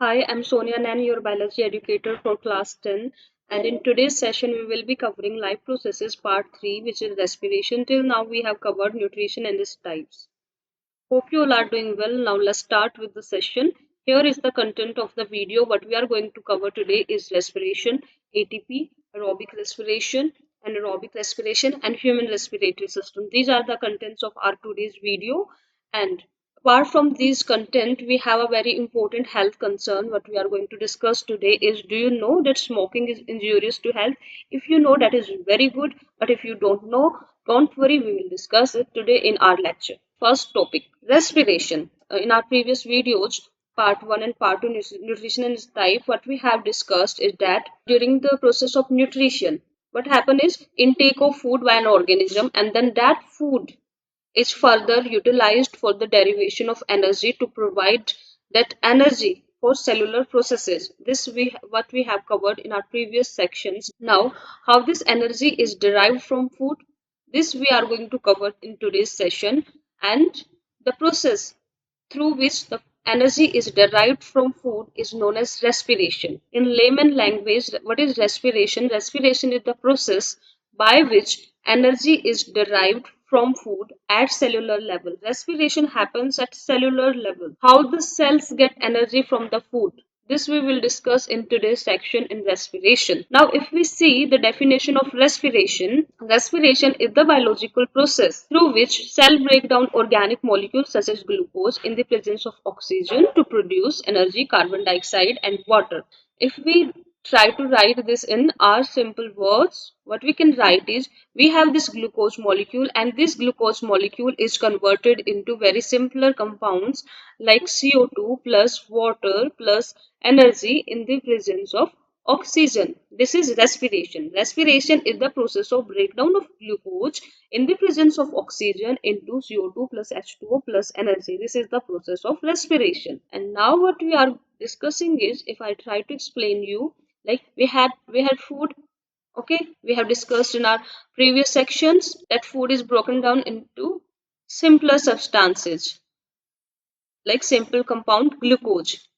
Hi, I'm Sonia Nan, your biology educator for class 10. And in today's session, we will be covering life processes part 3, which is respiration. Till now, we have covered nutrition and its types. Hope you all are doing well. Now, let's start with the session. Here is the content of the video. What we are going to cover today is respiration, ATP, aerobic respiration, anaerobic respiration, and human respiratory system. These are the contents of our today's video. And apart from these content, we have a very important health concern. What we are going to discuss today is, do you know that smoking is injurious to health? If you know, that is very good. But if you don't know, don't worry, we will discuss it today in our lecture. First topic, respiration. In our previous videos, part 1 and part 2, nutrition and its type, what we have discussed is that during the process of nutrition, what happens is intake of food by an organism, and then that food is further utilized for the derivation of energy to provide that energy for cellular processes. This what we have covered in our previous sections. Now, how this energy is derived from food, this we are going to cover in today's session, and the process through which the energy is derived from food is known as respiration. In layman language, what is respiration? Respiration is the process by which energy is derived from food at cellular level. Respiration happens at cellular level. How the cells get energy from the food? This we will discuss in today's section in respiration. Now, if we see the definition of respiration, respiration is the biological process through which cell break down organic molecules such as glucose in the presence of oxygen to produce energy, carbon dioxide, and water. If we try to write this in our simple words, what we can write is, we have this glucose molecule, and this glucose molecule is converted into very simpler compounds like CO2 plus water plus energy in the presence of oxygen. This is respiration. Respiration is the process of breakdown of glucose in the presence of oxygen into CO2 plus H2O plus energy. This is the process of respiration. And now what we are discussing is, if I try to explain you, like we had food. Okay, we have discussed in our previous sections that food is broken down into simpler substances like simple compound glucose.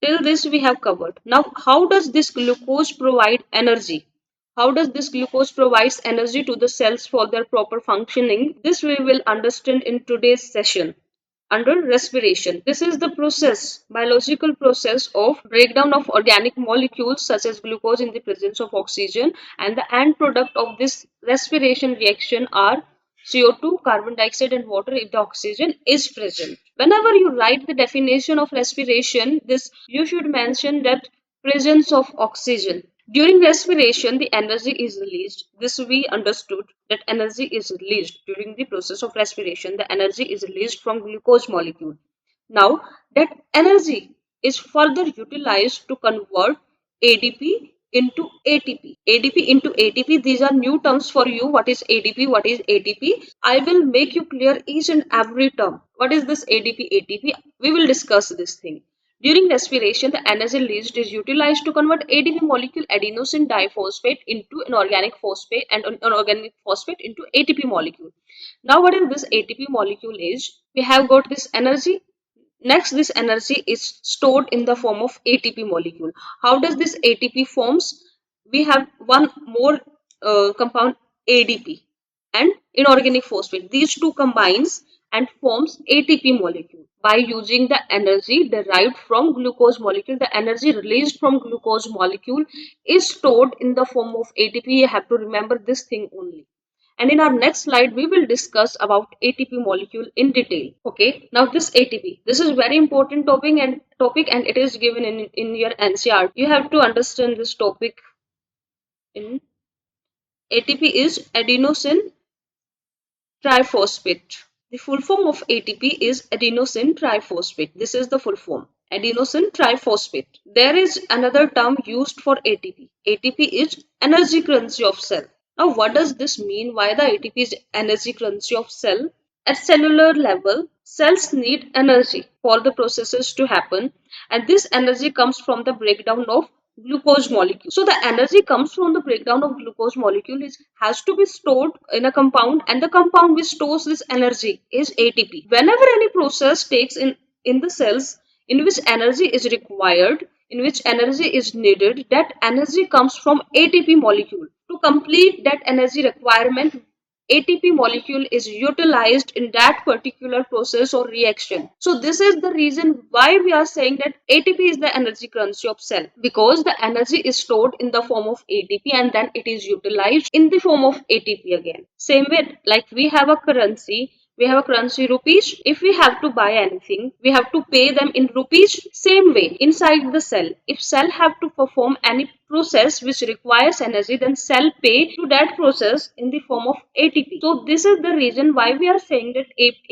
Till this we have covered. Now, how does this glucose provide energy? How does this glucose provides energy to the cells for their proper functioning? This we will understand in today's session under respiration. This is the process, biological process of breakdown of organic molecules such as glucose in the presence of oxygen, and the end product of this respiration reaction are CO2, carbon dioxide, and water if the oxygen is present. Whenever you write the definition of respiration, this you should mention that presence of oxygen. During respiration, the energy is released. This we understood that energy is released during the process of respiration. The energy is released from glucose molecule. Now, that energy is further utilized to convert ADP into ATP. ADP into ATP, these are new terms for you. What is ADP? What is ATP? I will make you clear each and every term. What is this ADP, ATP? We will discuss this thing. During respiration, the energy released is utilized to convert ADP molecule adenosine diphosphate into an organic phosphate, and an organic phosphate into ATP molecule. Now, what is this ATP molecule is? We have got this energy. Next, this energy is stored in the form of ATP molecule. How does this ATP forms? We have one more compound ADP and inorganic phosphate. These two combines and forms ATP molecule. By using the energy derived from glucose molecule, the energy released from glucose molecule is stored in the form of ATP. You have to remember this thing only. And in our next slide, we will discuss about ATP molecule in detail. Okay, now this ATP, this is very important topic and it is given in your NCERT. You have to understand this topic in ATP is adenosine triphosphate. The full form of ATP is adenosine triphosphate. This is the full form. Adenosine triphosphate. There is another term used for ATP. ATP is energy currency of cell. Now, what does this mean? Why the ATP is energy currency of cell? At cellular level, cells need energy for the processes to happen, and this energy comes from the breakdown of glucose molecule. So the energy comes from the breakdown of glucose molecule has to be stored in a compound, and the compound which stores this energy is ATP. Whenever any process takes in the cells, in which energy is required, in which energy is needed, that energy comes from ATP molecule. To complete that energy requirement, ATP molecule is utilized in that particular process or reaction. So this is the reason why we are saying that ATP is the energy currency of cell, because the energy is stored in the form of ATP and then it is utilized in the form of ATP again. Same way, like we have a currency rupees. If we have to buy anything, we have to pay them in rupees. Same way inside the cell, if cell have to perform any process which requires energy, then cell pay to that process in the form of ATP. So this is the reason why we are saying that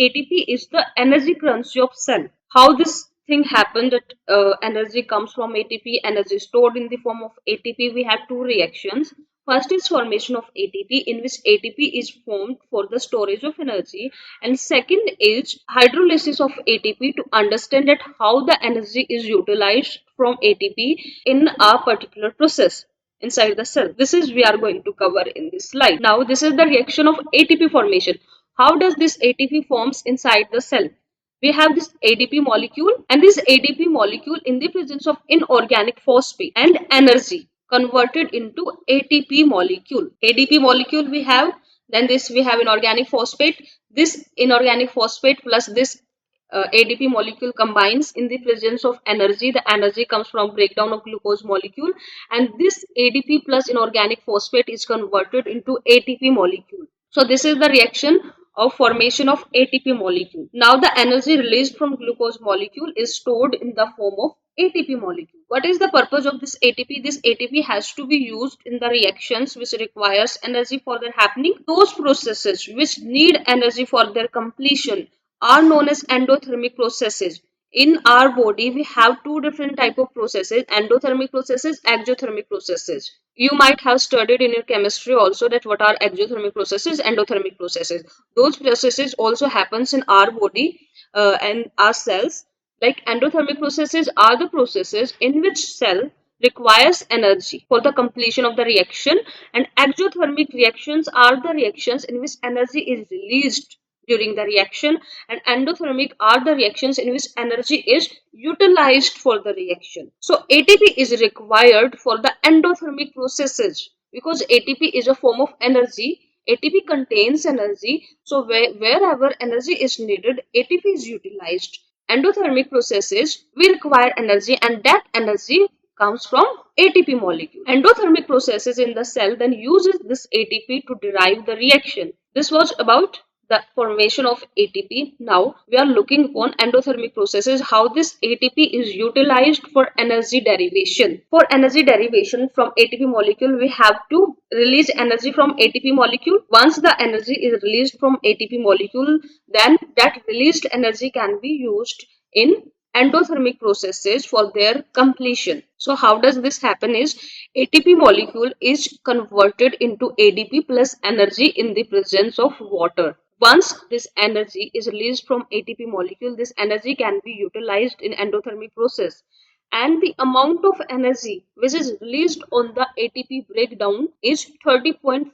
ATP is the energy currency of cell. How this thing happened, that energy comes from ATP, energy stored in the form of ATP, we have two reactions. First is formation of ATP, in which ATP is formed for the storage of energy, and second is hydrolysis of ATP, to understand that how the energy is utilized from ATP in a particular process inside the cell. This is we are going to cover in this slide. Now this is the reaction of ATP formation. How does this ATP forms inside the cell? We have this ADP molecule, and this ADP molecule in the presence of inorganic phosphate and energy converted into ATP molecule. ADP molecule we have, then this we have inorganic phosphate. This inorganic phosphate plus this ADP molecule combines in the presence of energy. The energy comes from breakdown of glucose molecule, and this ADP plus inorganic phosphate is converted into ATP molecule. So this is the reaction of formation of ATP molecule. Now the energy released from glucose molecule is stored in the form of ATP molecule. What is the purpose of this ATP? This ATP has to be used in the reactions which requires energy for their happening. Those processes which need energy for their completion are known as endothermic processes. In our body we have two different type of processes: endothermic processes, exothermic processes. You might have studied in your chemistry also that what are exothermic processes, endothermic processes. Those processes also happens in our body and our cells. Like endothermic processes are the processes in which cell requires energy for the completion of the reaction, and exothermic reactions are the reactions in which energy is released during the reaction, and endothermic are the reactions in which energy is utilized for the reaction. So ATP is required for the endothermic processes because ATP is a form of energy. ATP contains energy, so wherever energy is needed, ATP is utilized. Endothermic processes will require energy, and that energy comes from ATP molecule. Endothermic processes in the cell then uses this ATP to derive the reaction. This was about the formation of ATP. Now we are looking upon endothermic processes, how this ATP is utilized for energy derivation. For energy derivation from ATP molecule, we have to release energy from ATP molecule. Once the energy is released from ATP molecule, then that released energy can be used in endothermic processes for their completion. So how does this happen is ATP molecule is converted into ADP plus energy in the presence of water. Once this energy is released from ATP molecule, this energy can be utilized in endothermic process, and the amount of energy which is released on the ATP breakdown is 30.5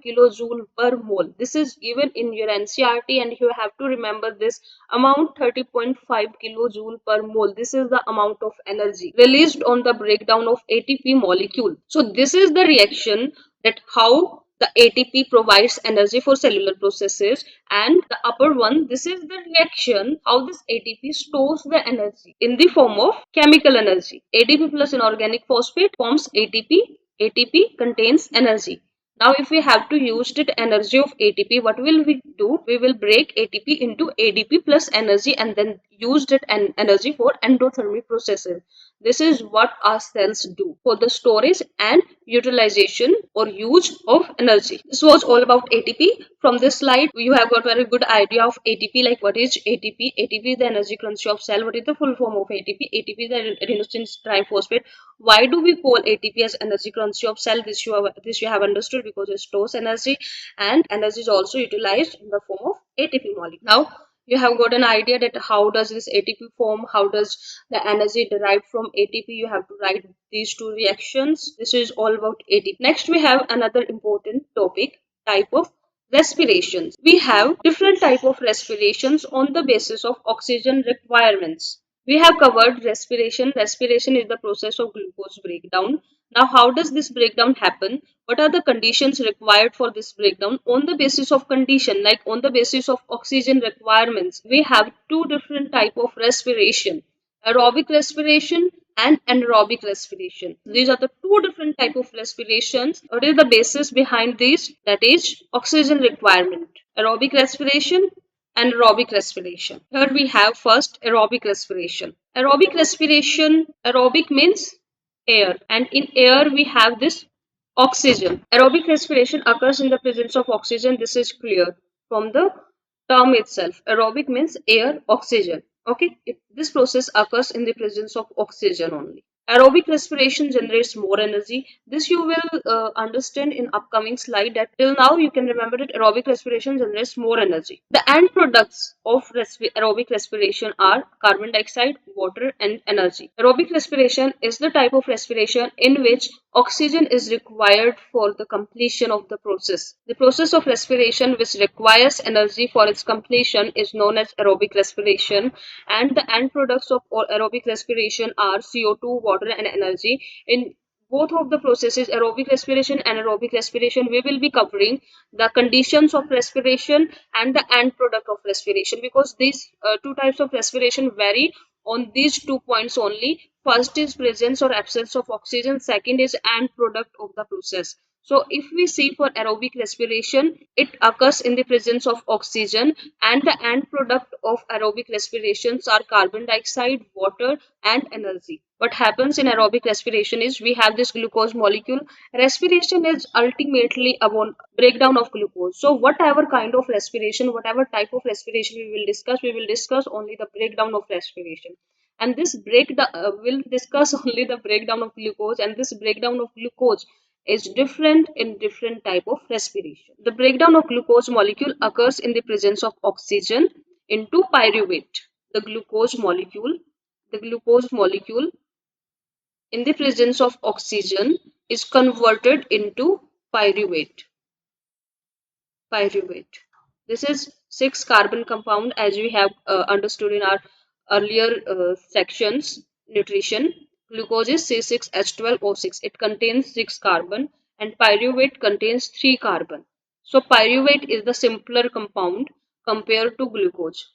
kilojoule per mole. This is given in your NCERT, and you have to remember this amount, 30.5 kilojoule per mole. This is the amount of energy released on the breakdown of ATP molecule. So this is the reaction, that how the ATP provides energy for cellular processes, and the upper one, this is the reaction how this ATP stores the energy in the form of chemical energy. ADP plus inorganic phosphate forms ATP. ATP contains energy. Now if we have to use the energy of ATP, what will we do? We will break ATP into ADP plus energy and then use that energy for endothermic processes. This is what our cells do for the storage and utilization or use of energy. This was all about ATP. From this slide, you have got very good idea of ATP, like what is ATP. ATP is the energy currency of cell. What is the full form of ATP? ATP is the adenosine triphosphate. Why do we call ATP as energy currency of cell? This you have understood, because it stores energy, and energy is also utilized in the form of ATP molecule. Now you have got an idea that how does this ATP form, how does the energy derived from ATP. You have to write these two reactions. This is all about ATP. Next we have another important topic, type of respirations. We have different type of respirations on the basis of oxygen requirements. We have covered respiration. Respiration is the process of glucose breakdown. Now, how does this breakdown happen? What are the conditions required for this breakdown? On the basis of condition, like on the basis of oxygen requirements, we have two different type of respiration: aerobic respiration and anaerobic respiration. These are the two different type of respirations. What is the basis behind these? That is oxygen requirement. Aerobic respiration and aerobic respiration. Here we have first aerobic respiration. Aerobic respiration, aerobic means air, and in air we have this oxygen. Aerobic respiration occurs in the presence of oxygen. This is clear from the term itself. Aerobic means air, oxygen. Okay, this process occurs in the presence of oxygen only. Aerobic respiration generates more energy. This you will understand in upcoming slide. That till now you can remember that aerobic respiration generates more energy. The end products of aerobic respiration are carbon dioxide, water, and energy. Aerobic respiration is the type of respiration in which oxygen is required for the completion of the process. The process of respiration which requires energy for its completion is known as aerobic respiration, and the end products of aerobic respiration are CO2, water, and energy. In both of the processes, aerobic respiration and anaerobic respiration, we will be covering the conditions of respiration and the end product of respiration, because these two types of respiration vary on these 2 points only. First is presence or absence of oxygen, second is end product of the process. So if we see for aerobic respiration, it occurs in the presence of oxygen, and the end product of aerobic respirations are carbon dioxide, water, and energy. What happens in aerobic respiration is we have this glucose molecule. Respiration is ultimately about breakdown of glucose. So whatever kind of respiration, whatever type of respiration we will discuss only the breakdown of respiration. And this breakdown will discuss only the breakdown of glucose, and this breakdown of glucose is different in different type of respiration. The breakdown of glucose molecule occurs in the presence of oxygen into pyruvate. The glucose molecule in the presence of oxygen is converted into pyruvate. Pyruvate. This is 6 carbon compound, as we have understood in our earlier sections nutrition. Glucose is C6H12O6. It contains 6 carbon, and pyruvate contains 3 carbon. So pyruvate is the simpler compound compared to glucose.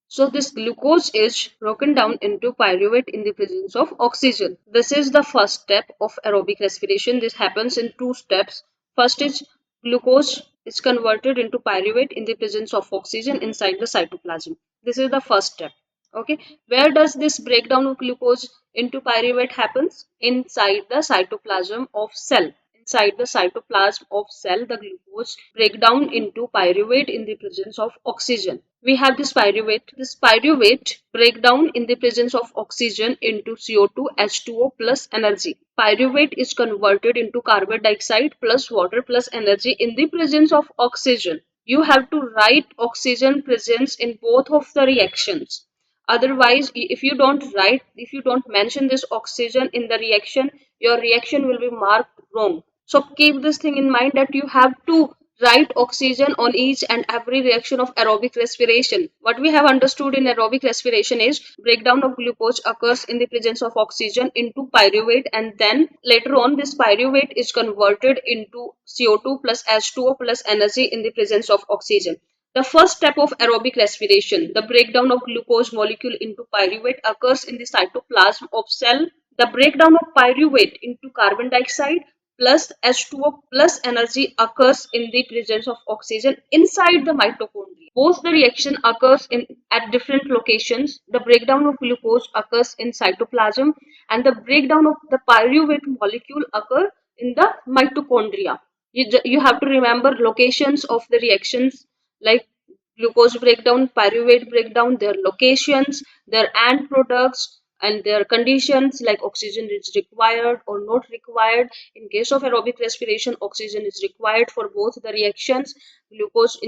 So this glucose is broken down into pyruvate in the presence of oxygen. This is the first step of aerobic respiration. This happens in 2 steps. First is glucose is converted into pyruvate in the presence of oxygen inside the cytoplasm. This is the first step. Okay, where does this breakdown of glucose into pyruvate happens? Inside the cytoplasm of cell. Inside the cytoplasm of cell, the glucose break down into pyruvate in the presence of oxygen. We have this pyruvate. This pyruvate break down in the presence of oxygen into CO2, H2O plus energy. Pyruvate is converted into carbon dioxide plus water plus energy in the presence of oxygen. You have to write oxygen presence in both of the reactions. Otherwise, if you don't mention this oxygen in the reaction, your reaction will be marked wrong. So keep this thing in mind that you have to write oxygen on each and every reaction of aerobic respiration. What we have understood in aerobic respiration is breakdown of glucose occurs in the presence of oxygen into pyruvate, and then later on this pyruvate is converted into CO2 plus H2O plus energy in the presence of oxygen. The first step of aerobic respiration, the breakdown of glucose molecule into pyruvate, occurs in the cytoplasm of cell. The breakdown of pyruvate into carbon dioxide plus H2O plus energy occurs in the presence of oxygen inside the mitochondria. Both the reaction occurs at different locations. The breakdown of glucose occurs in cytoplasm, and the breakdown of the pyruvate molecule occurs in the mitochondria. You have to remember locations of the reactions, like glucose breakdown, pyruvate breakdown, their locations, their end products, and their conditions, like oxygen is required or not required. In case of aerobic respiration, oxygen is required for both the reactions, glucose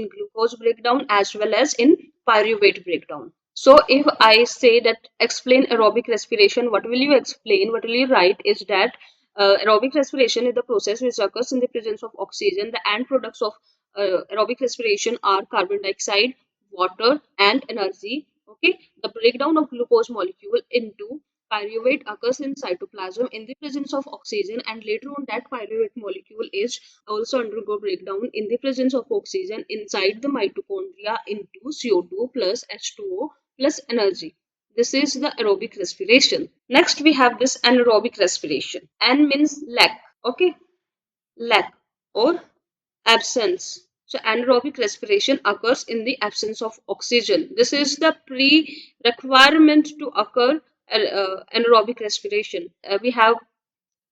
breakdown as well as in pyruvate breakdown. So if I say that explain aerobic respiration, what will you explain? What will you write is that aerobic respiration is the process which occurs in the presence of oxygen. The end products of aerobic respiration are carbon dioxide, water, and energy. Okay, the breakdown of glucose molecule into pyruvate occurs in cytoplasm in the presence of oxygen, and later on that pyruvate molecule is also undergo breakdown in the presence of oxygen inside the mitochondria into CO2 plus H2O plus energy. This is the aerobic respiration. Next we have this anaerobic respiration. N means lack. Okay, lack or absence. So anaerobic respiration occurs in the absence of oxygen. This is the pre-requirement to occur anaerobic respiration. We have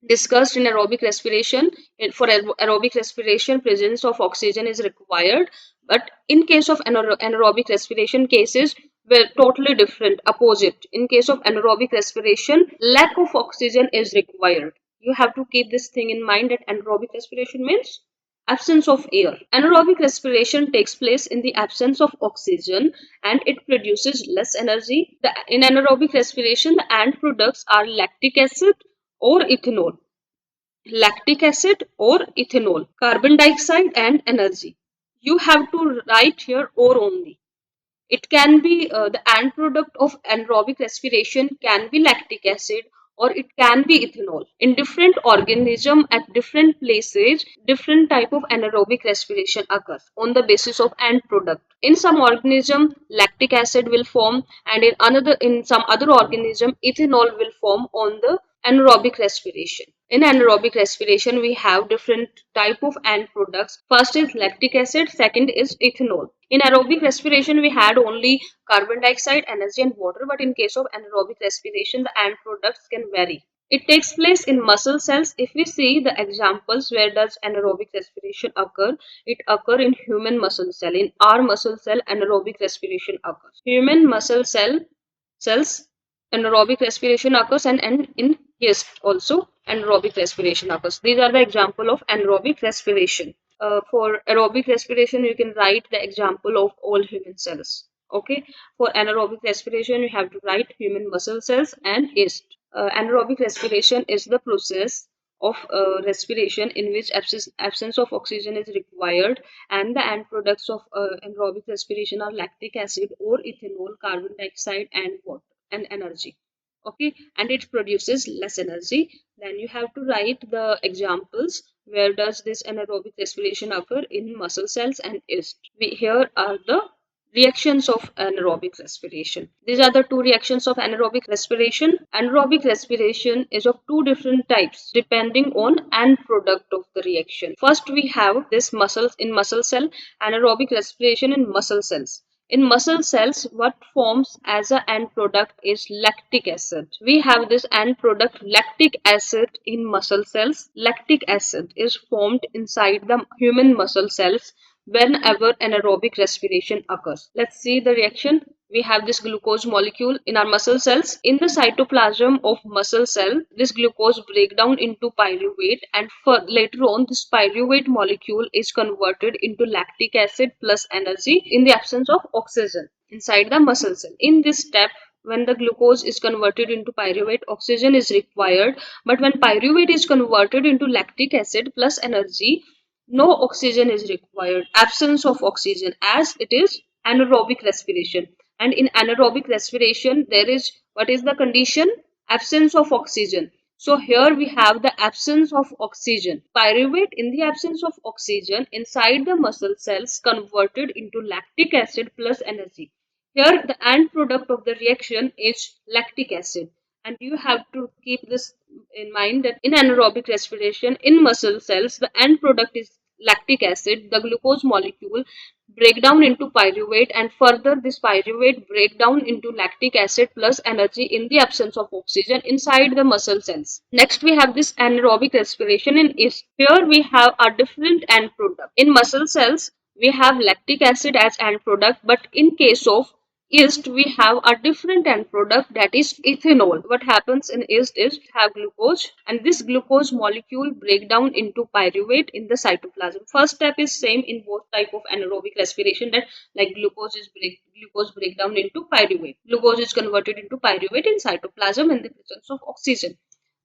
discussed in aerobic respiration. For aerobic respiration, presence of oxygen is required, but in case of anaerobic respiration, cases were totally different, opposite. In case of anaerobic respiration, lack of oxygen is required. You have to keep this thing in mind, that anaerobic respiration means absence of air. Anaerobic respiration takes place in the absence of oxygen, and it produces less energy. In anaerobic respiration, the end products are lactic acid or ethanol, lactic acid or ethanol, carbon dioxide and energy. You have to write here or only. It can be the end product of anaerobic respiration can be lactic acid or it can be ethanol. In different organism at different places, different type of anaerobic respiration occurs on the basis of end product. In some organism, lactic acid will form, and in some other organism, ethanol will form on the anaerobic respiration. In anaerobic respiration, we have different type of end products. First is lactic acid, second is ethanol. In aerobic respiration, we had only carbon dioxide, energy and water, but in case of anaerobic respiration, the end products can vary. It takes place in muscle cells. If we see the examples, where does anaerobic respiration occur? It occur in human muscle cell. In our muscle cell, anaerobic respiration occurs. Human muscle cells, anaerobic respiration occurs, and in yeast also anaerobic respiration occurs. These are the example of anaerobic respiration. For aerobic respiration, you can write the example of all human cells. Okay, for anaerobic respiration, you have to write human muscle cells and yeast. Anaerobic respiration is the process of respiration in which absence of oxygen is required, and the end products of anaerobic respiration are lactic acid or ethanol, carbon dioxide and water and energy. Okay, and it produces less energy. Then you have to write the examples, where does this anaerobic respiration occur? In muscle cells and yeast. Here are the reactions of anaerobic respiration. These are the two reactions of anaerobic respiration. Anaerobic respiration is of two different types depending on end product of the reaction. First, we have this muscles in muscle cell, anaerobic respiration in muscle cells. In muscle cells, what forms as an end product is lactic acid. We have this end product lactic acid in muscle cells. Lactic acid is formed inside the human muscle cells whenever anaerobic respiration occurs. Let's see the reaction. We have this glucose molecule in our muscle cells. In the cytoplasm of muscle cell, this glucose break down into pyruvate, and later on this pyruvate molecule is converted into lactic acid plus energy in the absence of oxygen inside the muscle cell. In this step, when the glucose is converted into pyruvate, oxygen is required, but when pyruvate is converted into lactic acid plus energy, no oxygen is required, absence of oxygen, as it is anaerobic respiration. And in anaerobic respiration, there is, what is the condition? Absence of oxygen. So here we have the absence of oxygen. Pyruvate in the absence of oxygen inside the muscle cells converted into lactic acid plus energy. Here the end product of the reaction is lactic acid, and you have to keep this in mind, that in anaerobic respiration in muscle cells, the end product is lactic acid. The glucose molecule break down into pyruvate, and further this pyruvate break down into lactic acid plus energy in the absence of oxygen inside the muscle cells. Next, we have this anaerobic respiration in yeast. Here we have a different end product. In muscle cells, we have lactic acid as end product, but in case of yeast, we have a different end product, that is ethanol. What happens in yeast is have glucose, and this glucose molecule break down into pyruvate in the cytoplasm. First step is same in both type of anaerobic respiration, that like glucose break down into pyruvate. Glucose is converted into pyruvate in cytoplasm in the presence of oxygen.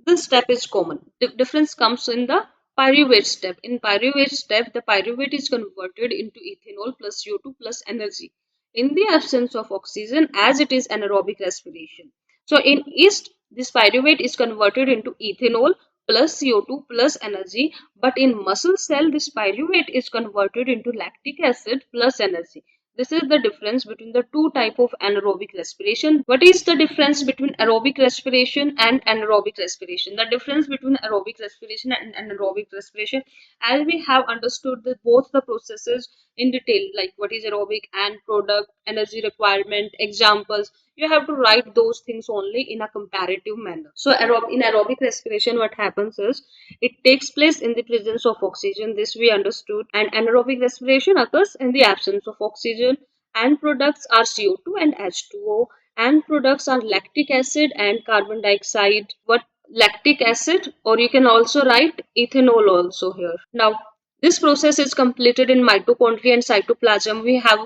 This step is common. The difference comes in the pyruvate step. In pyruvate step, the pyruvate is converted into ethanol plus CO2 plus energy. in the absence of oxygen, as it is anaerobic respiration. So in yeast, this pyruvate is converted into ethanol plus CO2 plus energy, but in muscle cell, this pyruvate is converted into lactic acid plus energy. This is the difference between the two type of anaerobic respiration. What is the difference between aerobic respiration and anaerobic respiration? The difference between aerobic respiration and anaerobic respiration, as we have understood both the processes in detail, like what is aerobic and product, energy requirement, examples, you have to write those things only in a comparative manner. So in aerobic respiration, what happens is it takes place in the presence of oxygen. This we understood. And anaerobic respiration occurs in the absence of oxygen. And products are CO2 and H2O. And products are lactic acid and carbon dioxide. What lactic acid, or you can also write ethanol also here. Now, this process is completed in mitochondria and cytoplasm. We have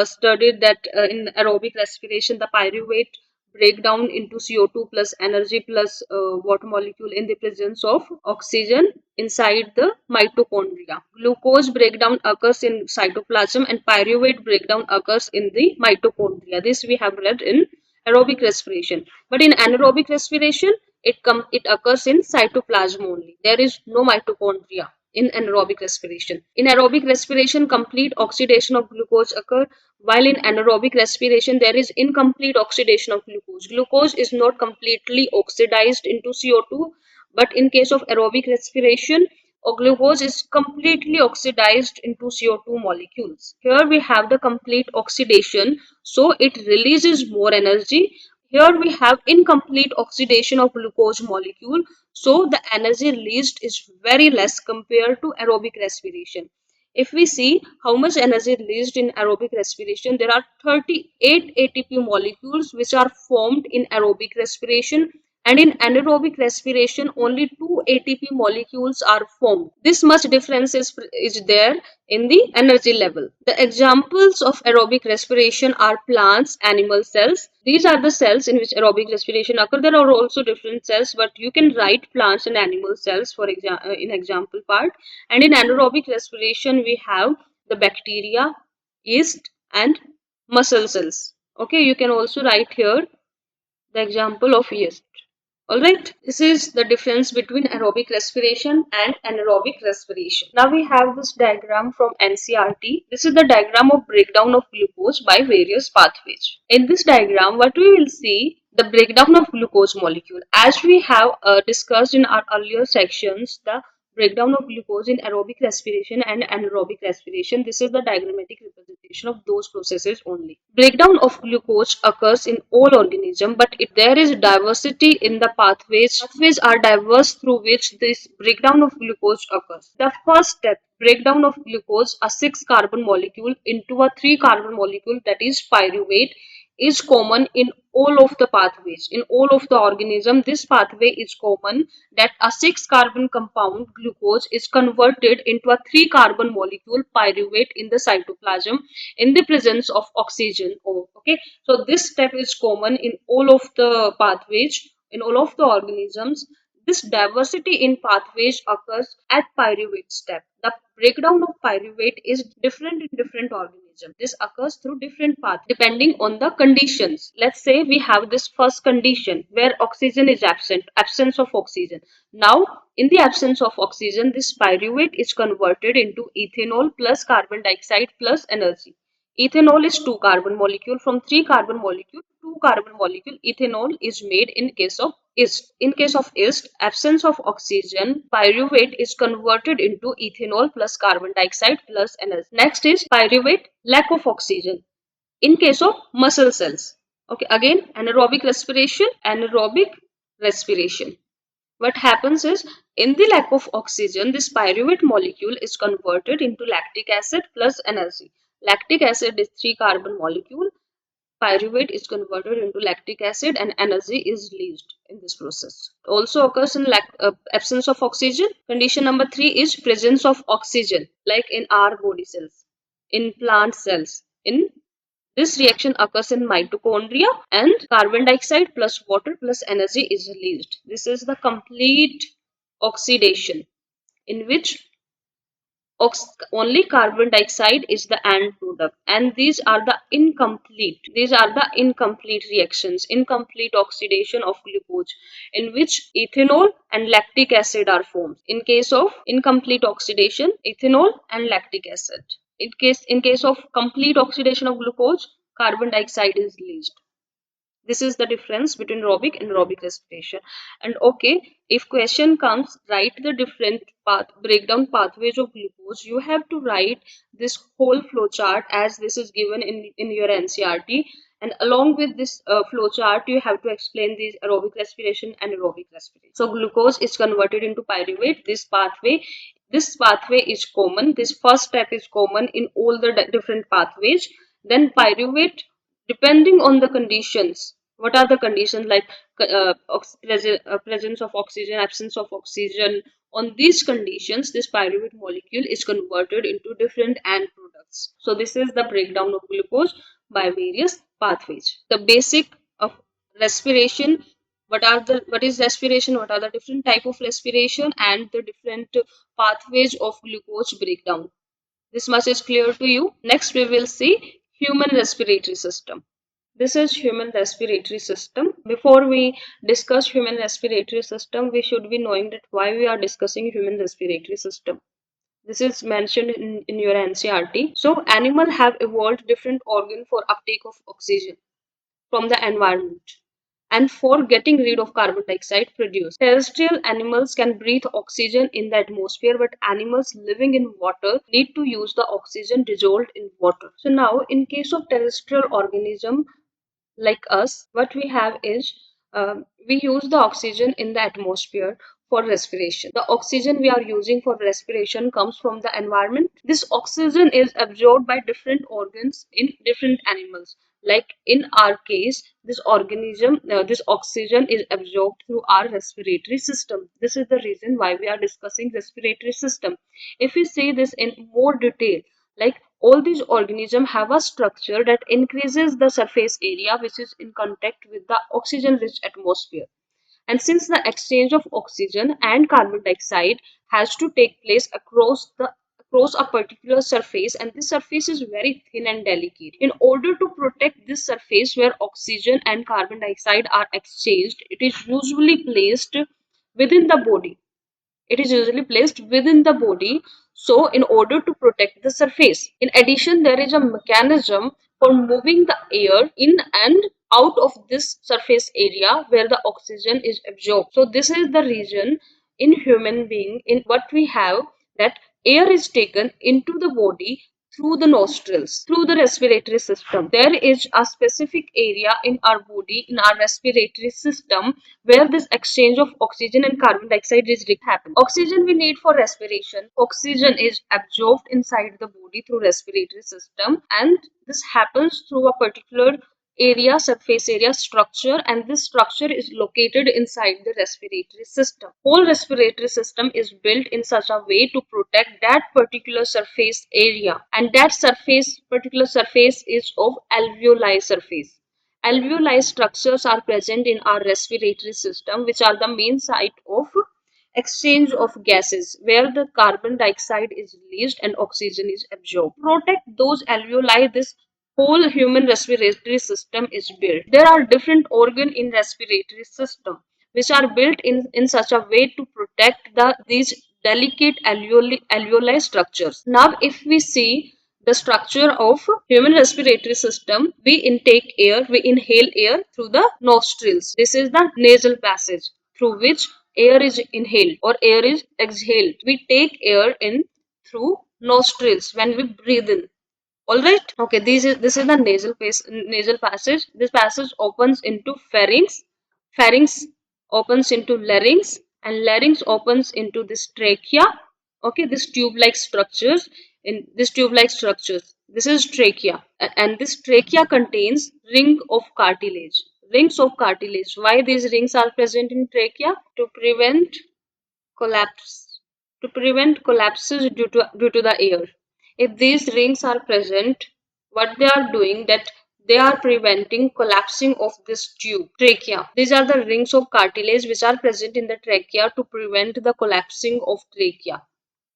studied that in aerobic respiration, the pyruvate break down into CO2 plus energy plus water molecule in the presence of oxygen inside the mitochondria. Glucose breakdown occurs in cytoplasm and pyruvate breakdown occurs in the mitochondria. This we have read in aerobic respiration. But in anaerobic respiration, it occurs in cytoplasm only. There is no mitochondria in anaerobic respiration. In aerobic respiration, complete oxidation of glucose occurs, while in anaerobic respiration, there is incomplete oxidation of glucose. Glucose is not completely oxidized into CO2, but in case of aerobic respiration, glucose is completely oxidized into CO2 molecules. Here we have the complete oxidation, so it releases more energy. Here we have incomplete oxidation of glucose molecule, so the energy released is very less compared to aerobic respiration. If we see how much energy released in aerobic respiration, there are 38 ATP molecules which are formed in aerobic respiration, and in anaerobic respiration only 2 ATP molecules are formed. This much difference is there in the energy level. The examples of aerobic respiration are plants, animal cells. These are the cells in which aerobic respiration occurs. There are also different cells, but you can write plants and animal cells for in example part. And in anaerobic respiration, we have the bacteria, yeast, and muscle cells. Okay, you can also write here the example of yeast. Alright, this is the difference between aerobic respiration and anaerobic respiration. Now we have this diagram from NCERT. This is the diagram of breakdown of glucose by various pathways. In this diagram, what we will see, the breakdown of glucose molecule. As we have discussed in our earlier sections, the breakdown of glucose in aerobic respiration and anaerobic respiration. This is the diagrammatic representation of those processes only. Breakdown of glucose occurs in all organisms, but there is diversity in the pathways. Pathways are diverse through which this breakdown of glucose occurs. The first step, breakdown of glucose, a 6 carbon molecule into a 3 carbon molecule, that is pyruvate, is common in all of the pathways. In all of the organism, this pathway is common, that a 6 carbon compound glucose is converted into a 3 carbon molecule pyruvate in the cytoplasm in the presence of oxygen. Okay, so this step is common in all of the pathways, in all of the organisms. This diversity in pathways occurs at pyruvate step. The breakdown of pyruvate is different in different organisms. This occurs through different paths depending on the conditions. Let's say we have this first condition where oxygen is absent, absence of oxygen. Now, in the absence of oxygen, this pyruvate is converted into ethanol plus carbon dioxide plus energy. Ethanol is 2 carbon molecule. From 3 carbon molecule, 2 carbon molecule ethanol is made in case of yeast. In case of yeast, absence of oxygen, pyruvate is converted into ethanol plus carbon dioxide plus energy. Next is pyruvate, lack of oxygen. In case of muscle cells. Okay, again anaerobic respiration, anaerobic respiration. What happens is, in the lack of oxygen, this pyruvate molecule is converted into lactic acid plus energy. Lactic acid is 3 carbon molecule. Pyruvate is converted into lactic acid and energy is released in this process. Also occurs in absence of oxygen. Condition number 3 is presence of oxygen, like in our body cells, in plant cells. In this reaction occurs in mitochondria and carbon dioxide plus water plus energy is released. This is the complete oxidation in which Only carbon dioxide is the end product, and these are the incomplete reactions, incomplete oxidation of glucose, in which ethanol and lactic acid are formed. In case of incomplete oxidation, ethanol and lactic acid. In case of complete oxidation of glucose, carbon dioxide is released. This is the difference between aerobic and aerobic respiration. And okay, if question comes, write the different breakdown pathways of glucose, you have to write this whole flow chart as this is given in your NCERT. And along with this flow chart, you have to explain these aerobic respiration and aerobic respiration. So glucose is converted into pyruvate. This pathway is common. This first step is common in all the different pathways. Then pyruvate, depending on the conditions. What are the conditions, like presence of oxygen, absence of oxygen? On these conditions, this pyruvate molecule is converted into different end products. So this is the breakdown of glucose by various pathways. The basic of respiration. What is respiration? What are the different type of respiration and the different pathways of glucose breakdown? This much is clear to you. Next, we will see human respiratory system. This is human respiratory system. Before we discuss human respiratory system, we should be knowing that why we are discussing human respiratory system. This is mentioned in your NCERT. So, animals have evolved different organ for uptake of oxygen from the environment and for getting rid of carbon dioxide produced. Terrestrial animals can breathe oxygen in the atmosphere, but animals living in water need to use the oxygen dissolved in water. So now, in case of terrestrial organism like us, what we have is we use the oxygen in the atmosphere for respiration. The oxygen we are using for respiration comes from the environment. This oxygen is absorbed by different organs in different animals. Like in our case, this oxygen is absorbed through our respiratory system. This is the reason why we are discussing respiratory system. If we see this in more detail, like all these organisms have a structure that increases the surface area which is in contact with the oxygen rich atmosphere. And since the exchange of oxygen and carbon dioxide has to take place across a particular surface, and this surface is very thin and delicate. In order to protect this surface where oxygen and carbon dioxide are exchanged, within the body it is usually placed within the body, so in order to protect the surface. In addition, there is a mechanism for moving the air in and out of this surface area where the oxygen is absorbed. So this is the reason in human being, in what we have, that air is taken into the body through the nostrils, through the respiratory system. There is a specific area in our body, in our respiratory system, where this exchange of oxygen and carbon dioxide is happen. Oxygen we need for respiration. Oxygen is absorbed inside the body through respiratory system, and this happens through a particular surface area structure, and this structure is located inside the respiratory system. Whole respiratory system is built in such a way to protect that particular surface area, and that particular surface is of alveoli surface. Alveoli structures are present in our respiratory system, which are the main site of exchange of gases where the carbon dioxide is released and oxygen is absorbed. Protect those alveoli, this whole human respiratory system is built. There are different organs in respiratory system which are built in such a way to protect these delicate alveoli structures. Now, if we see the structure of human respiratory system, we inhale air through the nostrils. This is the nasal passage through which air is inhaled or air is exhaled. We take air in through nostrils when we breathe in. All right. Okay. This is the nasal passage. This passage opens into pharynx. Pharynx opens into larynx, and larynx opens into this trachea. Okay. This is trachea, and this trachea contains ring of cartilage. Rings of cartilage. Why these rings are present in trachea? To prevent collapse collapses due to the air. If these rings are present, what they are doing, that they are preventing collapsing of this tube, trachea. These are the rings of cartilage which are present in the trachea to prevent the collapsing of trachea.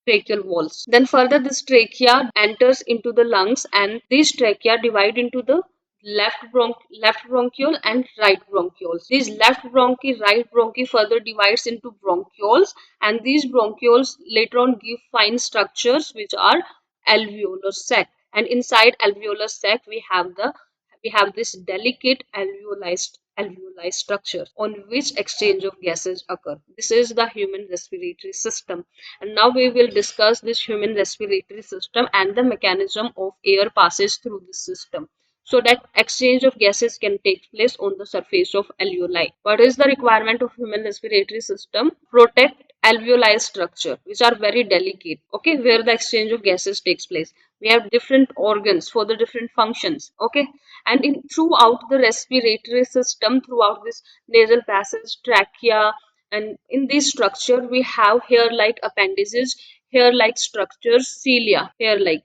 tracheal walls. Then further this trachea enters into the lungs, and these trachea divide into the left bronchiole and right bronchioles. These left bronchi, right bronchi further divides into bronchioles, and these bronchioles later on give fine structures which are alveolar sac. And inside alveolar sac we have this delicate alveoli structure on which exchange of gases occur. This is the human respiratory system. And now we will discuss this human respiratory system and the mechanism of air passes through this system, so that exchange of gases can take place on the surface of alveoli. What is the requirement of human respiratory system? Protect alveoli structure, which are very delicate, okay, where the exchange of gases takes place. We have different organs for the different functions, okay. And in throughout the respiratory system, throughout this nasal passage, trachea, and in this structure we have hair like appendages, hair like structures, cilia, hair like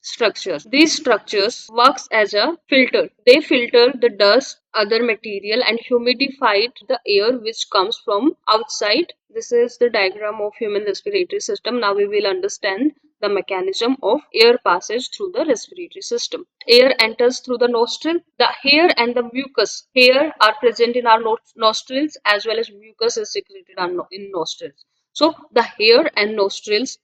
structures. These structures works as a filter. They filter the dust, other material, and humidify the air which comes from outside. This is the diagram of human respiratory system. Now we will understand the mechanism of air passage through the respiratory system. Air enters through the nostril. The hair and the mucus. Hair are present in our nostrils, as well as mucus is secreted in nostrils. So the hair and mucus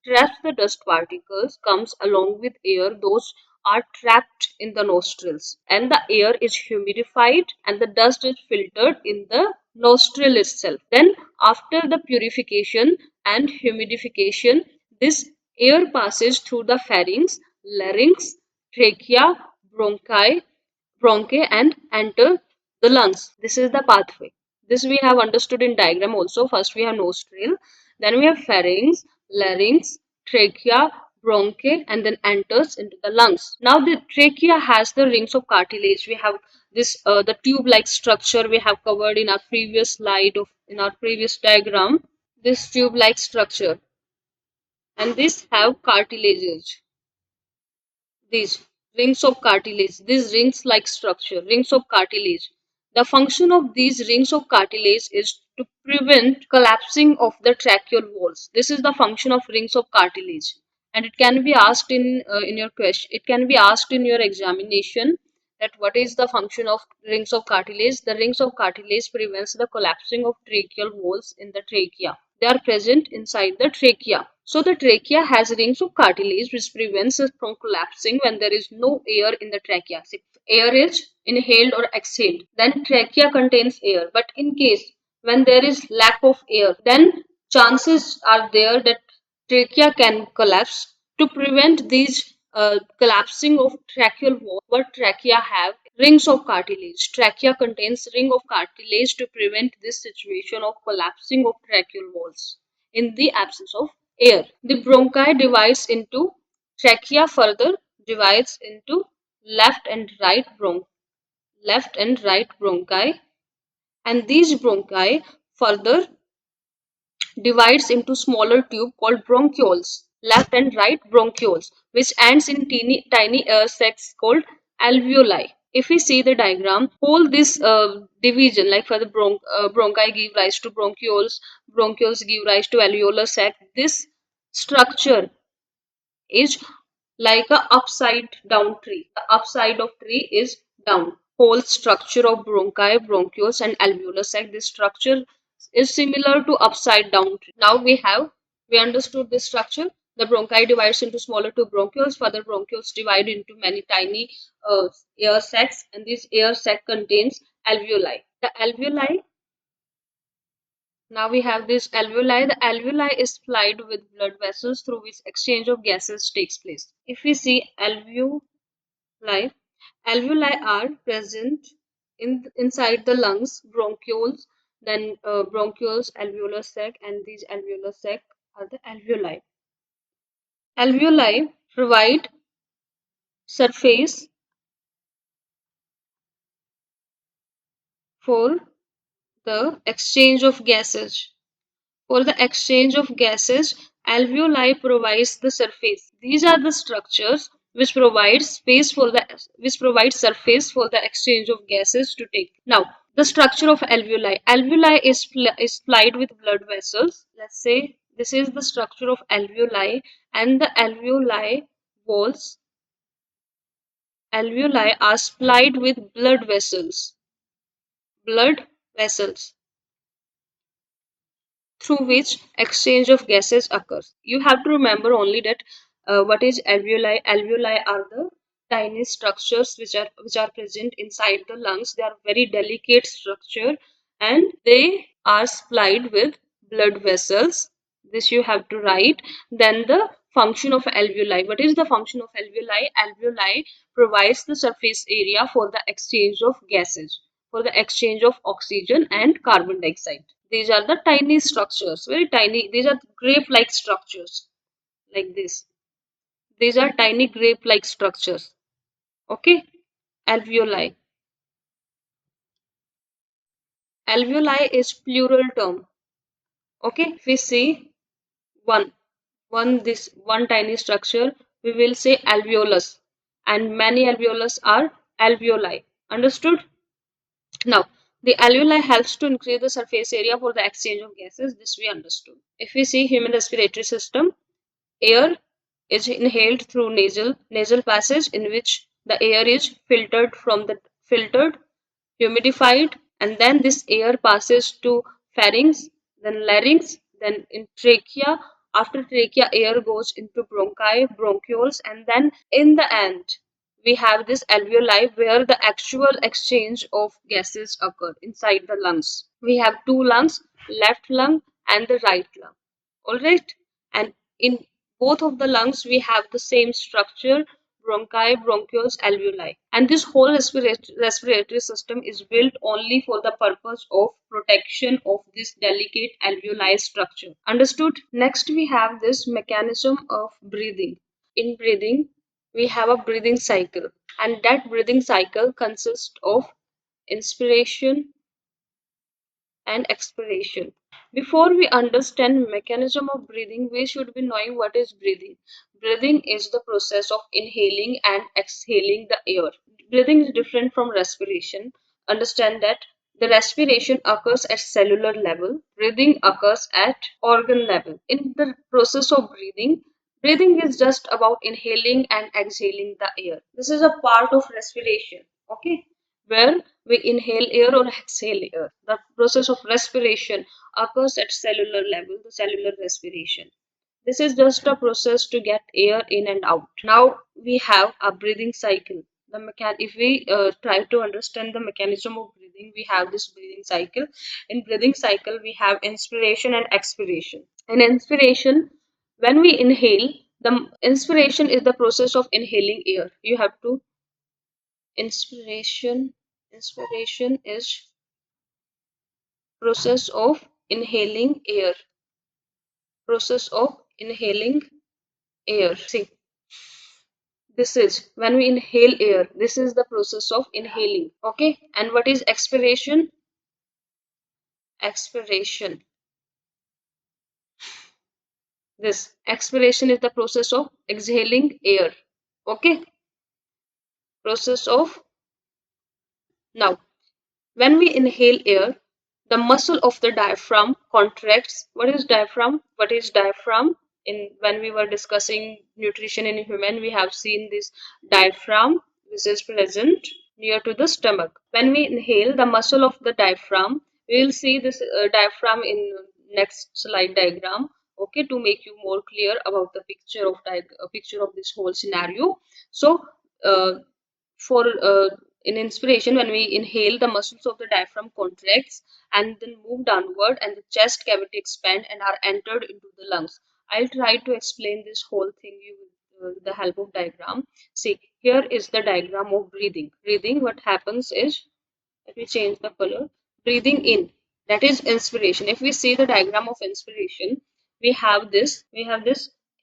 traps the dust particles, comes along with air. Those are trapped in the nostrils, and the air is humidified and the dust is filtered in the nostril itself. Then after the purification and humidification, this air passes through the pharynx, larynx, trachea, bronchi, and enter the lungs. This is the pathway. This we have understood in diagram also. First we have nostril, then we have pharynx, larynx, trachea, bronchi, and then enters into the lungs. Now the trachea has the rings of cartilage. We have this the tube-like structure we have covered in our previous slide of in our previous diagram. This tube-like structure, and this have cartilages. These rings of cartilage, these rings like structure, rings of cartilage. The function of these rings of cartilage is to prevent collapsing of the tracheal walls. This is the function of rings of cartilage, and it can be asked in your question. It can be asked in your examination that what is the function of rings of cartilage. The rings of cartilage prevents the collapsing of tracheal walls in the trachea. They are present inside the trachea. So the trachea has rings of cartilage which prevents it from collapsing when there is no air in the trachea. If air is inhaled or exhaled, then trachea contains air. But in case when there is lack of air, then chances are there that trachea can collapse. To prevent these collapsing of tracheal wall, what trachea have rings of cartilage. Trachea contains ring of cartilage to prevent this situation of collapsing of tracheal walls in the absence of air. The bronchi divides into trachea further divides into left and right bronchi, and these bronchi further divides into smaller tube called bronchioles, left and right bronchioles, which ends in tiny air sacs called alveoli. If we see the diagram, whole this division, like for the bronchi give rise to bronchioles give rise to alveolar sac. This structure is like a upside down tree. The upside of tree is down. Whole structure of bronchi, bronchioles, and alveolar sac. This structure is similar to upside down tree. Now we understood this structure. The bronchi divides into smaller two bronchioles. Further bronchioles divide into many tiny air sacs, and this air sac contains alveoli. The alveoli, now we have this alveoli. The alveoli is supplied with blood vessels through which exchange of gases takes place. If we see alveoli, alveoli are present inside the lungs, bronchioles, then bronchioles, alveolar sac, and these alveolar sac are the alveoli. Alveoli provide surface for the exchange of gases. For the exchange of gases, alveoli provides the surface. These are the structures which provide surface for the exchange of gases to take. Now, the structure of alveoli. Alveoli is supplied with blood vessels. Let's say This is the structure of alveoli, and the alveoli are supplied with blood vessels through which exchange of gases occurs. You have to remember only that what is alveoli. Alveoli are the tiny structures which are present inside the lungs. They are very delicate structure, and they are supplied with blood vessels. This you have to write. Then the function of alveoli. What is the function of alveoli? Alveoli provides the surface area for the exchange of gases, for the exchange of oxygen and carbon dioxide. These are the tiny structures, very tiny. These are grape-like structures, like this. These are tiny grape-like structures. Okay, alveoli. Alveoli is plural term. Okay, if we see one, this one tiny structure, we will say alveolus, and many alveolus are alveoli. Understood? Now, the alveoli helps to increase the surface area for the exchange of gases. This we understood. If we see human respiratory system, air is inhaled through nasal passage, in which the air is filtered, humidified, and then this air passes to pharynx, then larynx, then in trachea. After trachea, air goes into bronchi, bronchioles, and then in the end we have this alveoli where the actual exchange of gases occur inside the lungs. We have two lungs, left lung and the right lung. All right, and in both of the lungs we have the same structure: bronchi, bronchioles, alveoli. And this whole respiratory system is built only for the purpose of protection of this delicate alveoli structure. Understood? Next we have this mechanism of breathing. In breathing we have a breathing cycle, and that breathing cycle consists of inspiration and expiration. Before we understand mechanism of breathing, we should be knowing what is breathing. Breathing is the process of inhaling and exhaling the air. Breathing is different from respiration. Understand that the respiration occurs at cellular level, breathing occurs at organ level. In the process of breathing, breathing is just about inhaling and exhaling the air. This is a part of respiration. Okay, where we inhale air or exhale air. The process of respiration occurs at cellular level, the cellular respiration. This is just a process to get air in and out. Now we have a breathing cycle. If we try to understand the mechanism of breathing, we have this breathing cycle. In breathing cycle, we have inspiration and expiration. In inspiration, when we inhale, the inspiration is the process of inhaling air. You have to inspiration is process of inhaling air, process of inhaling air. See, this is when we inhale air, this is the process of inhaling. Okay, and what is expiration? Expiration, this expiration is the process of exhaling air. Okay, process of. Now when we inhale air, the muscle of the diaphragm contracts. What is diaphragm? What is diaphragm? In when we were discussing nutrition in human, we have seen this diaphragm, which is present near to the stomach. When we inhale, the muscle of the diaphragm, we will see this diaphragm in next slide diagram. Okay, to make you more clear about the picture of this whole scenario. So for in inspiration, when we inhale, the muscles of the diaphragm contracts and then move downward, and the chest cavity expand and are entered into the lungs. I'll try to explain this whole thing you with the help of diagram. See, here is the diagram of breathing. Breathing, what happens is, let me change the color. Breathing in, that is inspiration. If we see the diagram of inspiration, we have this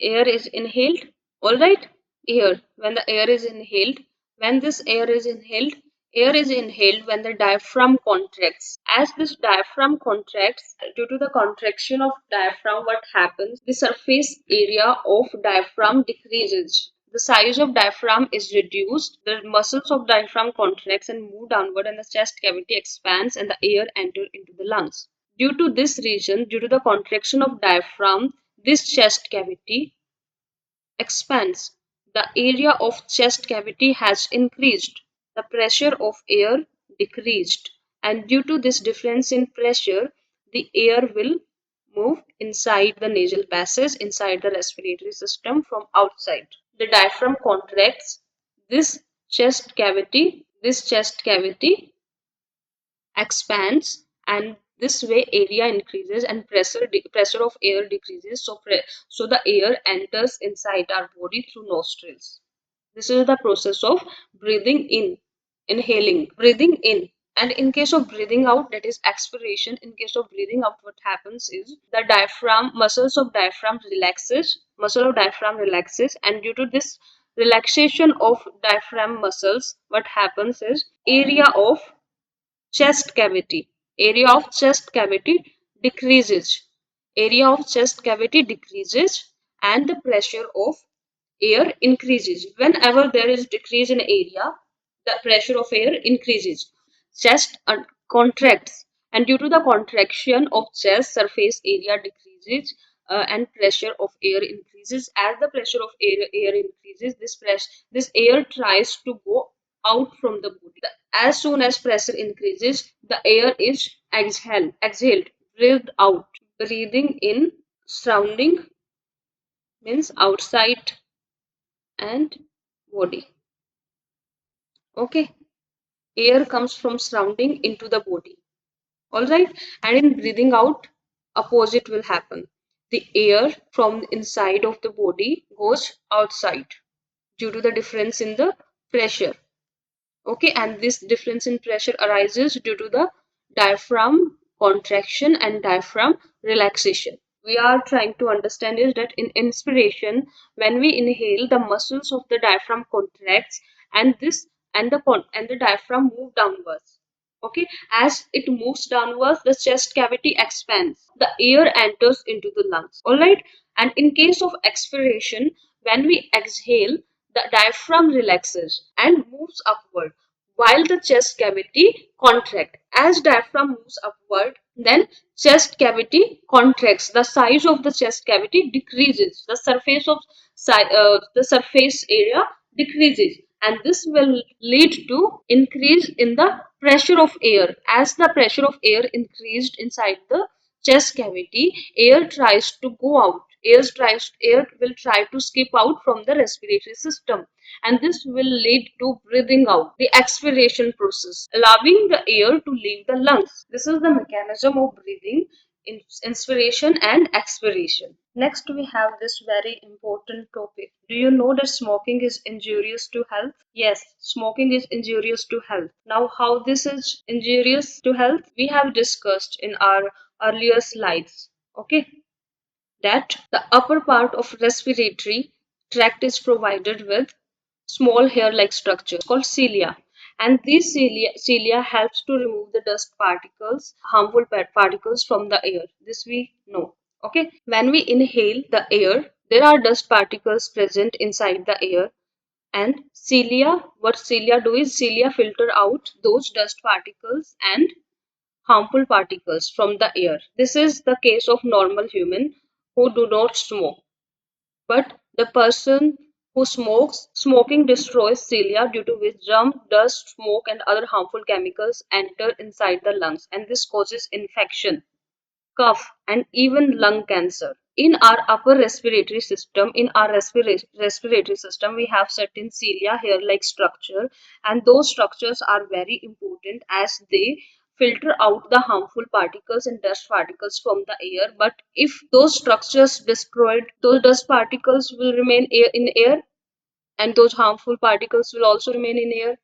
air is inhaled. All right, air, when the air is inhaled, when this air is inhaled when the diaphragm contracts. As this diaphragm contracts, due to the contraction of diaphragm, what happens, the surface area of diaphragm decreases. The size of diaphragm is reduced, the muscles of diaphragm contracts and move downward, and the chest cavity expands and the air enters into the lungs. Due to this reason, due to the contraction of diaphragm, this chest cavity expands. The area of chest cavity has increased. The pressure of air decreased. And due to this difference in pressure, the air will move inside the nasal passage, inside the respiratory system from outside. The diaphragm contracts. This chest cavity expands, and this way area increases and pressure of air decreases, so the air enters inside our body through nostrils. This is the process of breathing in, inhaling, breathing in. And in case of breathing out, that is expiration. In case of breathing out, what happens is the diaphragm, muscle of diaphragm relaxes, and due to this relaxation of diaphragm muscles, what happens is chest cavity area of chest cavity decreases area of chest cavity decreases, and the pressure of air increases. Whenever there is decrease in area, the pressure of air increases. Chest contracts, and due to the contraction of chest, surface area decreases, and pressure of air increases. As the pressure of air increases, this air tries to go out from the body. As soon as pressure increases, the air is exhaled, breathed out. Breathing in, surrounding means outside and body. Okay, air comes from surrounding into the body. All right, and in breathing out, opposite will happen. The air from inside of the body goes outside due to the difference in the pressure. Okay, and this difference in pressure arises due to the diaphragm contraction and diaphragm relaxation. We are trying to understand is that in inspiration, when we inhale, the muscles of the diaphragm contracts, and this and the diaphragm move downwards. Okay, as it moves downwards, the chest cavity expands, the air enters into the lungs. All right, and in case of expiration, when we exhale, the diaphragm relaxes and moves upward while the chest cavity contracts. As diaphragm moves upward, then chest cavity contracts. The size of the chest cavity decreases. The surface area decreases, and this will lead to increase in the pressure of air. As the pressure of air increased inside the chest cavity, air tries to go out. Air will try to skip out from the respiratory system, and this will lead to breathing out, the expiration process, allowing the air to leave the lungs. This is the mechanism of breathing, inspiration and expiration. Next, we have this very important topic. Do you know that smoking is injurious to health? Yes, smoking is injurious to health. Now, how this is injurious to health? We have discussed in our earlier slides. Okay, that the upper part of respiratory tract is provided with small hair-like structures called cilia, and these cilia helps to remove the dust particles, harmful particles from the air. This we know. Okay, when we inhale the air, there are dust particles present inside the air, and what cilia do is cilia filter out those dust particles and harmful particles from the air. This is the case of normal human who do not smoke. But the person who smokes, smoking destroys cilia, due to which germ, dust, smoke, and other harmful chemicals enter inside the lungs, and this causes infection, cough, and even lung cancer. In our upper respiratory system, we have certain cilia, hair-like structure, and those structures are very important as they filter out the harmful particles and dust particles from the air. But if those structures destroyed, those dust particles will remain in air, and those harmful particles will also remain in air,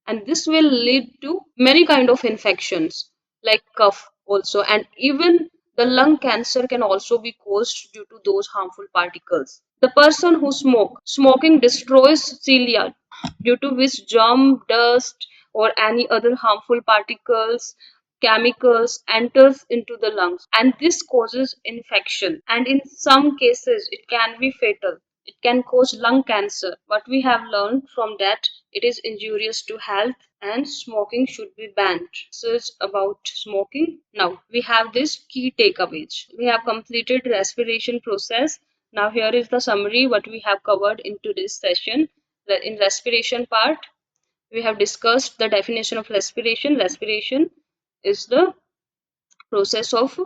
and this will lead to many kind of infections like cough also, and even the lung cancer can also be caused due to those harmful particles. The person who smoking destroys cilia, due to which germ, dust, or any other harmful particles, chemicals enters into the lungs, and this causes infection, and in some cases it can be fatal. It can cause lung cancer. What we have learned from that, it is injurious to health and smoking should be banned. So it's about smoking. Now we have this key takeaways. We have completed respiration process. Now here is the summary what we have covered in today's session. In respiration part, we have discussed the definition of respiration. Respiration is the process of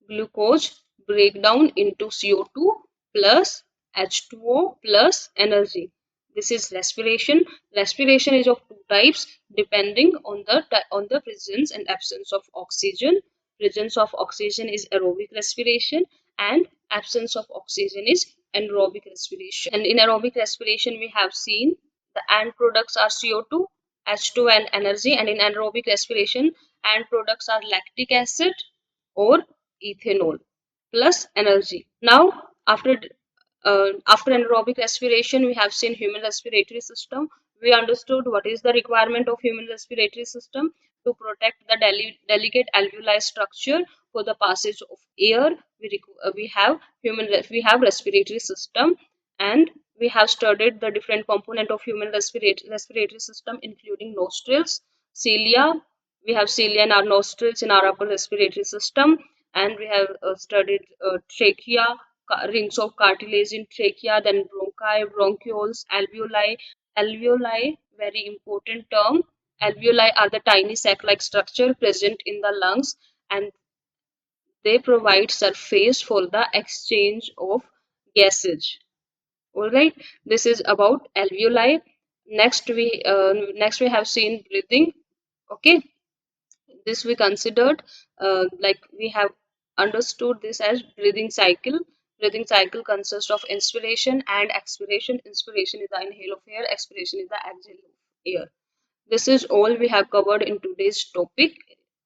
glucose breakdown into CO2 plus H2O plus energy. This is respiration. Respiration is of two types depending on the presence and absence of oxygen. Presence of oxygen is aerobic respiration and absence of oxygen is anaerobic respiration. And in aerobic respiration we have seen the end products are CO2, H2 and energy, and in anaerobic respiration end products are lactic acid or ethanol plus energy. Now, after anaerobic respiration, we have seen human respiratory system. We understood what is the requirement of human respiratory system to protect the delicate alveoli structure for the passage of air. We have respiratory system, and we have studied the different component of human respiratory system, including nostrils, cilia. We have cilia in our nostrils in our upper respiratory system, and we have studied trachea, rings of cartilage in trachea, then bronchi, bronchioles, alveoli. Alveoli, very important term. Alveoli are the tiny sac-like structure present in the lungs, and they provide surface for the exchange of gases. All right, this is about alveoli. Next we have seen breathing. Okay, this we considered like we have understood this as breathing cycle. Breathing cycle consists of inspiration and expiration. Inspiration is the inhale of air, expiration is the exhale of air. This is all we have covered in today's topic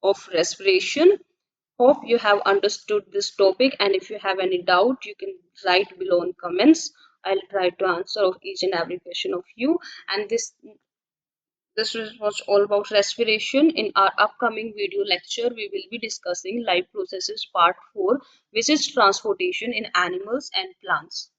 of respiration. Hope you have understood this topic, and if you have any doubt you can write below in comments. I'll try to answer of each and every question of you. And was all about respiration. In our upcoming video lecture, we will be discussing life processes part 4, which is transportation in animals and plants.